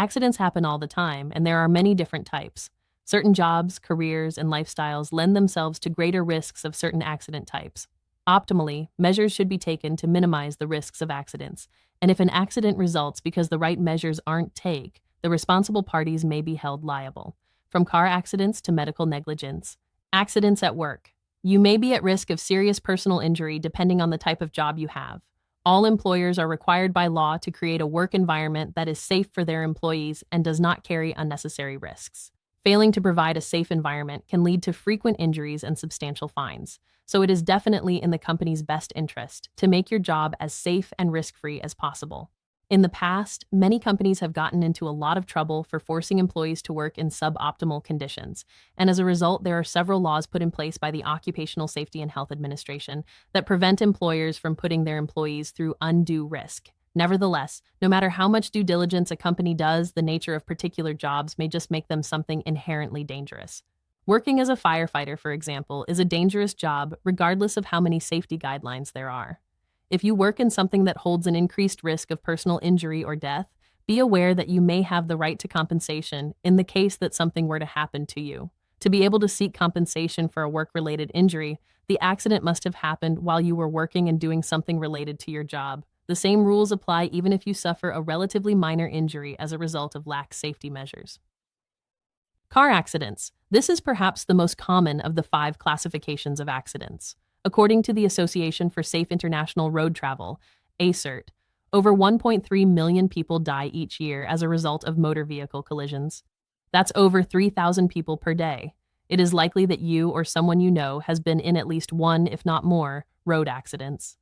Accidents happen all the time, and there are many different types. Certain jobs, careers, and lifestyles lend themselves to greater risks of certain accident types. Optimally, measures should be taken to minimize the risks of accidents, and if an accident results because the right measures aren't taken, the responsible parties may be held liable. From car accidents to medical negligence. Accidents at work. You may be at risk of serious personal injury depending on the type of job you have. All employers are required by law to create a work environment that is safe for their employees and does not carry unnecessary risks. Failing to provide a safe environment can lead to frequent injuries and substantial fines, so it is definitely in the company's best interest to make your job as safe and risk-free as possible. In the past, many companies have gotten into a lot of trouble for forcing employees to work in suboptimal conditions, and as a result, there are several laws put in place by the Occupational Safety and Health Administration that prevent employers from putting their employees through undue risk. Nevertheless, no matter how much due diligence a company does, the nature of particular jobs may just make them something inherently dangerous. Working as a firefighter, for example, is a dangerous job regardless of how many safety guidelines there are. If you work in something that holds an increased risk of personal injury or death, be aware that you may have the right to compensation in the case that something were to happen to you. To be able to seek compensation for a work-related injury, the accident must have happened while you were working and doing something related to your job. The same rules apply even if you suffer a relatively minor injury as a result of lax safety measures. Car accidents. This is perhaps the most common of the 5 classifications of accidents. According to the Association for Safe International Road Travel, ACERT, over 1.3 million people die each year as a result of motor vehicle collisions. That's over 3,000 people per day. It is likely that you or someone you know has been in at least one, if not more, road accidents.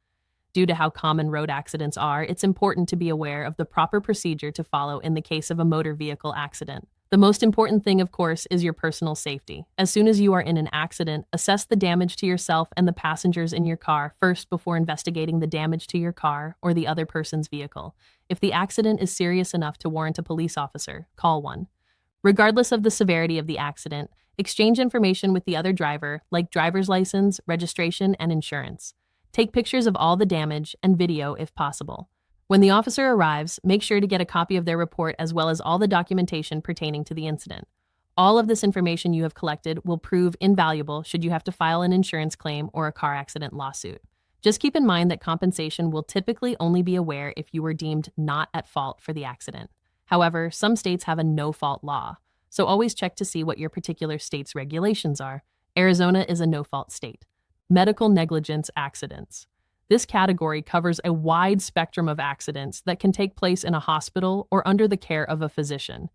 Due to how common road accidents are, it's important to be aware of the proper procedure to follow in the case of a motor vehicle accident. The most important thing, of course, is your personal safety. As soon as you are in an accident, assess the damage to yourself and the passengers in your car first before investigating the damage to your car or the other person's vehicle. If the accident is serious enough to warrant a police officer, call one. Regardless of the severity of the accident, exchange information with the other driver, like driver's license, registration, and insurance. Take pictures of all the damage and video if possible. When the officer arrives, make sure to get a copy of their report as well as all the documentation pertaining to the incident. All of this information you have collected will prove invaluable should you have to file an insurance claim or a car accident lawsuit. Just keep in mind that compensation will typically only be aware if you were deemed not at fault for the accident. However, some states have a no-fault law, so always check to see what your particular state's regulations are. Arizona is a no-fault state. Medical negligence accidents. This category covers a wide spectrum of accidents that can take place in a hospital or under the care of a physician.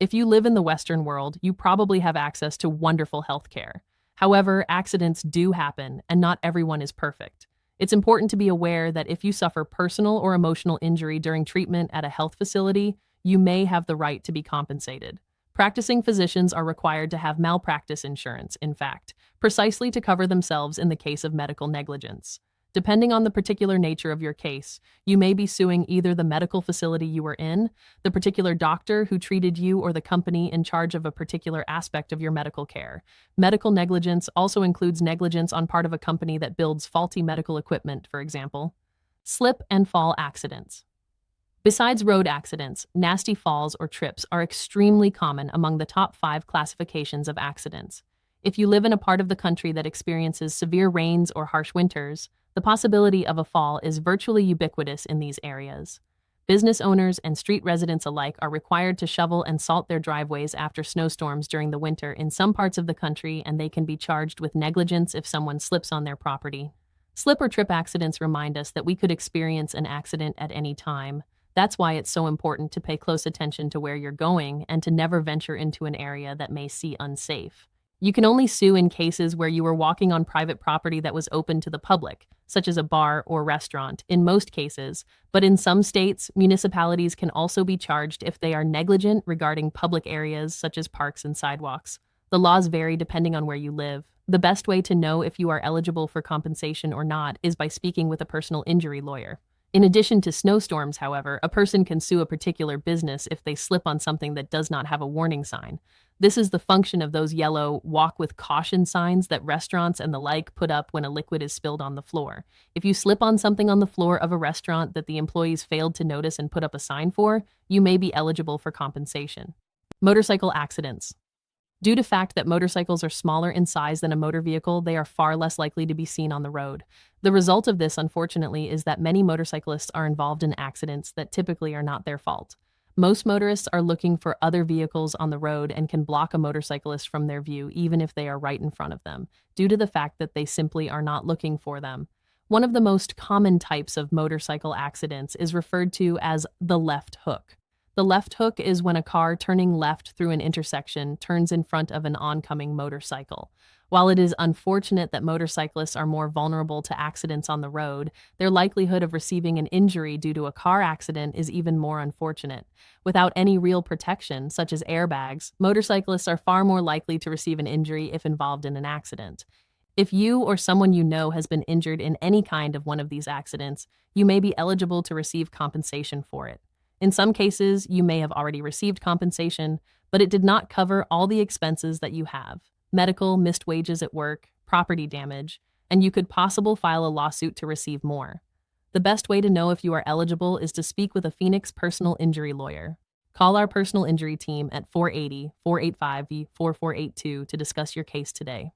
If you live in the Western world, you probably have access to wonderful health care. However, accidents do happen, and not everyone is perfect. It's important to be aware that if you suffer personal or emotional injury during treatment at a health facility, you may have the right to be compensated. Practicing physicians are required to have malpractice insurance, in fact, precisely to cover themselves in the case of medical negligence. Depending on the particular nature of your case, you may be suing either the medical facility you were in, the particular doctor who treated you, or the company in charge of a particular aspect of your medical care. Medical negligence also includes negligence on part of a company that builds faulty medical equipment, for example. Slip and fall accidents. Besides road accidents, nasty falls or trips are extremely common among the top 5 classifications of accidents. If you live in a part of the country that experiences severe rains or harsh winters, the possibility of a fall is virtually ubiquitous in these areas. Business owners and street residents alike are required to shovel and salt their driveways after snowstorms during the winter in some parts of the country, and they can be charged with negligence if someone slips on their property. Slip or trip accidents remind us that we could experience an accident at any time. That's why it's so important to pay close attention to where you're going and to never venture into an area that may seem unsafe. You can only sue in cases where you were walking on private property that was open to the public, such as a bar or restaurant, in most cases, but in some states, municipalities can also be charged if they are negligent regarding public areas such as parks and sidewalks. The laws vary depending on where you live. The best way to know if you are eligible for compensation or not is by speaking with a personal injury lawyer. In addition to snowstorms, however, a person can sue a particular business if they slip on something that does not have a warning sign. This is the function of those yellow walk with caution signs that restaurants and the like put up when a liquid is spilled on the floor. If you slip on something on the floor of a restaurant that the employees failed to notice and put up a sign for, you may be eligible for compensation. Motorcycle accidents. Due to fact that motorcycles are smaller in size than a motor vehicle, they are far less likely to be seen on the road. The result of this, unfortunately, is that many motorcyclists are involved in accidents that typically are not their fault. Most motorists are looking for other vehicles on the road and can block a motorcyclist from their view even if they are right in front of them, due to the fact that they simply are not looking for them. One of the most common types of motorcycle accidents is referred to as the left hook. The left hook is when a car turning left through an intersection turns in front of an oncoming motorcycle. While it is unfortunate that motorcyclists are more vulnerable to accidents on the road, their likelihood of receiving an injury due to a car accident is even more unfortunate. Without any real protection, such as airbags, motorcyclists are far more likely to receive an injury if involved in an accident. If you or someone you know has been injured in any kind of one of these accidents, you may be eligible to receive compensation for it. In some cases, you may have already received compensation, but it did not cover all the expenses that you have: medical, missed wages at work, property damage, and you could possibly file a lawsuit to receive more. The best way to know if you are eligible is to speak with a Phoenix personal injury lawyer. Call our personal injury team at 480-485-4482 to discuss your case today.